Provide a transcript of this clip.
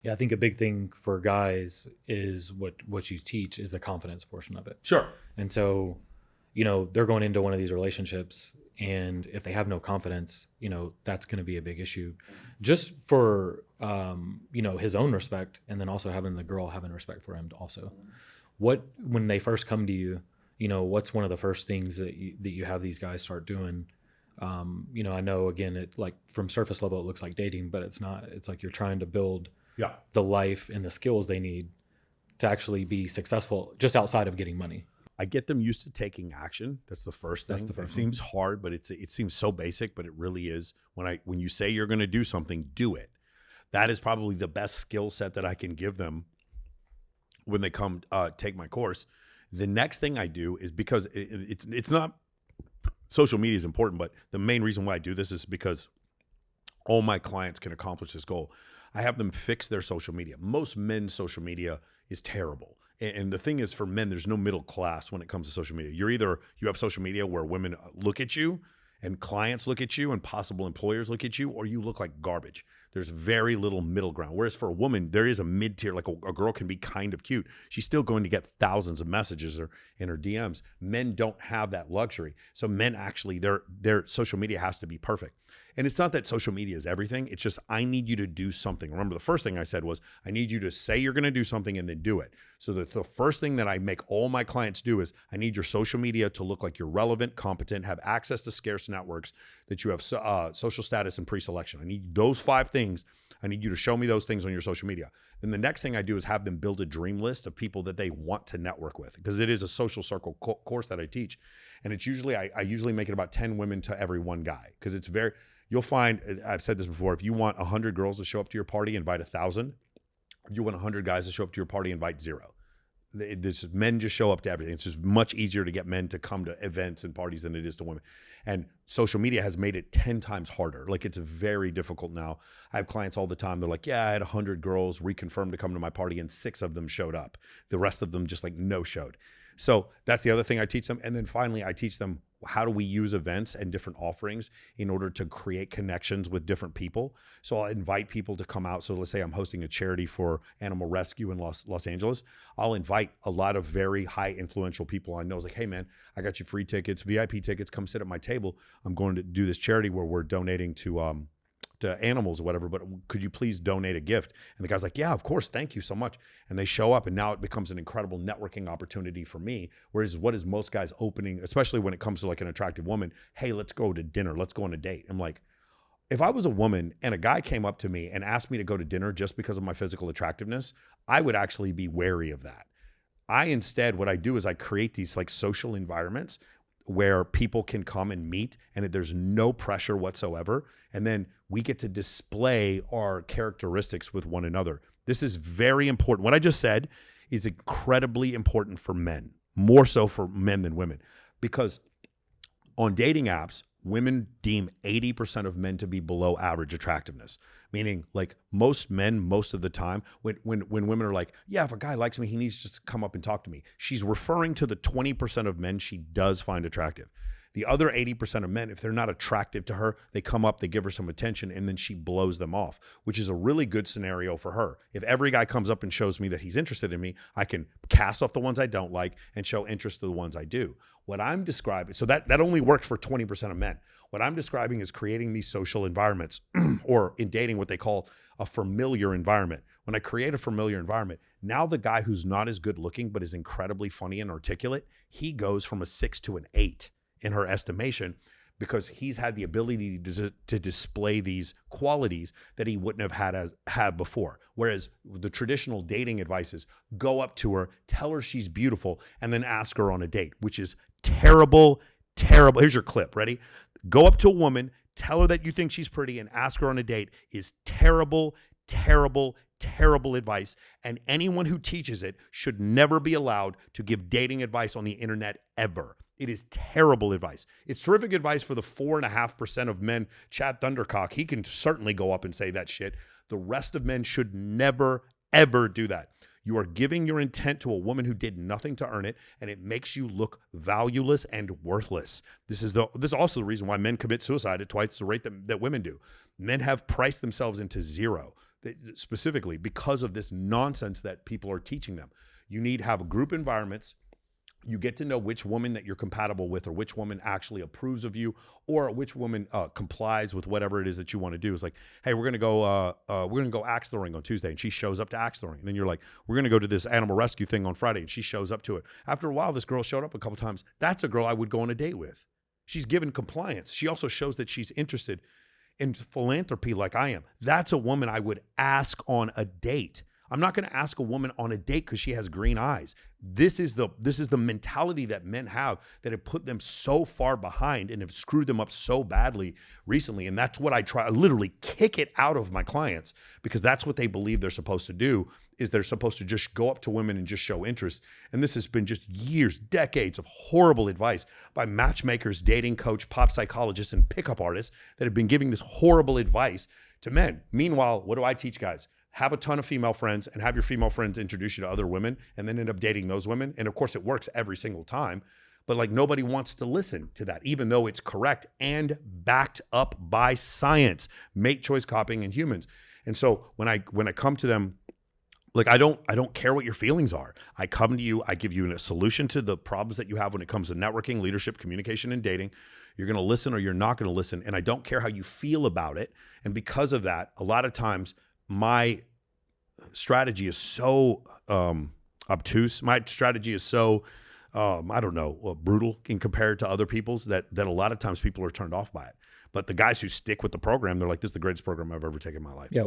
Yeah, I think a big thing for guys is what you teach is the confidence portion of it. Sure. And so, they're going into one of these relationships, and if they have no confidence, that's going to be a big issue, just for his own respect, and then also having the girl having respect for him also. What when they first come to you, what's one of the first things that you have these guys start doing? I know again, it like from surface level, it looks like dating, but it's not. It's like you're trying to build Yeah. the life and the skills they need to actually be successful just outside of getting money. I get them used to taking action. That's the first thing. That's the first It seems hard, but it seems so basic, but it really is. When you say you're going to do something, do it. That is probably the best skill set that I can give them when they come take my course. The next thing I do is because it's not social media is important, but the main reason why I do this is because all my clients can accomplish this goal. I have them fix their social media. Most men's social media is terrible. And the thing is, for men, there's no middle class when it comes to social media. You have social media where women look at you and clients look at you and possible employers look at you, or you look like garbage. There's very little middle ground. Whereas for a woman, there is a mid-tier, like a girl can be kind of cute. She's still going to get thousands of messages in her DMs. Men don't have that luxury. So men actually, their social media has to be perfect. And it's not that social media is everything. It's just, I need you to do something. Remember, the first thing I said was, I need you to say you're going to do something and then do it. So the first thing that I make all my clients do is, I need your social media to look like you're relevant, competent, have access to scarce networks, that you have social status and pre-selection. I need those 5 things. I need you to show me those things on your social media. Then the next thing I do is have them build a dream list of people that they want to network with, because it is a social circle course that I teach. And it's usually, I usually make it about 10 women to every 1 guy, because it's very, you'll find, I've said this before, if you want 100 girls to show up to your party, invite 1,000. If you want 100 guys to show up to your party, invite 0. Men just show up to everything. It's just much easier to get men to come to events and parties than it is to women. And social media has made it 10 times harder. Like, it's very difficult now. I have clients all the time. They're like, yeah, I had 100 girls reconfirmed to come to my party and 6 of them showed up. The rest of them just like no showed. So that's the other thing I teach them. And then finally, I teach them, how do we use events and different offerings in order to create connections with different people? So I'll invite people to come out. So let's say I'm hosting a charity for animal rescue in Los Angeles. I'll invite a lot of very high influential people I know. It's like, hey man, I got you free tickets, VIP tickets, come sit at my table. I'm going to do this charity where we're donating to animals or whatever, but could you please donate a gift? And the guy's like, yeah, of course, thank you so much. And they show up, and now it becomes an incredible networking opportunity for me. Whereas what is most guys opening, especially when it comes to like an attractive woman, hey, let's go to dinner, let's go on a date. I'm like, if I was a woman and a guy came up to me and asked me to go to dinner just because of my physical attractiveness, I would actually be wary of that. Instead, what I do is I create these like social environments where people can come and meet, and there's no pressure whatsoever. And then we get to display our characteristics with one another. This is very important. What I just said is incredibly important for men, more so for men than women, because on dating apps, women deem 80% of men to be below average attractiveness. Meaning, like, most men, most of the time, when women are like, yeah, if a guy likes me, he needs to just come up and talk to me, she's referring to the 20% of men she does find attractive. The other 80% of men, if they're not attractive to her, they come up, they give her some attention, and then she blows them off, which is a really good scenario for her. If every guy comes up and shows me that he's interested in me, I can cast off the ones I don't like and show interest to the ones I do. What I'm describing, so that only works for 20% of men. What I'm describing is creating these social environments, or in dating, what they call a familiar environment. When I create a familiar environment, now the guy who's not as good looking but is incredibly funny and articulate, he goes from a 6 to an 8 in her estimation, because he's had the ability to display these qualities that he wouldn't have had before. Whereas the traditional dating advice is go up to her, tell her she's beautiful, and then ask her on a date, which is terrible, terrible. Here's your clip. Ready? Go up to a woman, tell her that you think she's pretty, and ask her on a date is terrible, terrible, terrible advice. And anyone who teaches it should never be allowed to give dating advice on the internet ever. It is terrible advice. It's terrific advice for the 4.5% of men. Chad Thundercock, he can certainly go up and say that shit. The rest of men should never, ever do that. You are giving your intent to a woman who did nothing to earn it, and it makes you look valueless and worthless. This is also the reason why men commit suicide at twice the rate that women do. Men have priced themselves into zero. specifically because of this nonsense that people are teaching them. You need to have group environments. You get to know which woman that you're compatible with, or which woman actually approves of you, or which woman complies with whatever it is that you want to do. It's like, hey, we're gonna go axe throwing on Tuesday, and she shows up to axe throwing. And then you're like, we're gonna go to this animal rescue thing on Friday, and she shows up to it. After a while, this girl showed up a couple times. That's a girl I would go on a date with. She's given compliance. She also shows that she's interested in philanthropy like I am. That's a woman I would ask on a date. I'm not going to ask a woman on a date because she has green eyes. This is the mentality that men have that have put them so far behind and have screwed them up so badly recently. And that's what I literally kick it out of my clients, because that's what they believe they're supposed to do, is they're supposed to just go up to women and just show interest. And this has been just years, decades of horrible advice by matchmakers, dating coach, pop psychologists, and pickup artists that have been giving this horrible advice to men. Meanwhile, what do I teach guys? Have a ton of female friends and have your female friends introduce you to other women and then end up dating those women. And of course it works every single time, but like nobody wants to listen to that, even though it's correct and backed up by science, mate choice copying in humans. And so when I come to them, like, I don't care what your feelings are. I come to you, I give you a solution to the problems that you have when it comes to networking, leadership, communication, and dating. You're going to listen or you're not going to listen. And I don't care how you feel about it. And because of that, a lot of times my strategy is so obtuse. My strategy is so, brutal in compared to other people's that a lot of times people are turned off by it. But the guys who stick with the program, they're like, this is the greatest program I've ever taken in my life. Yeah.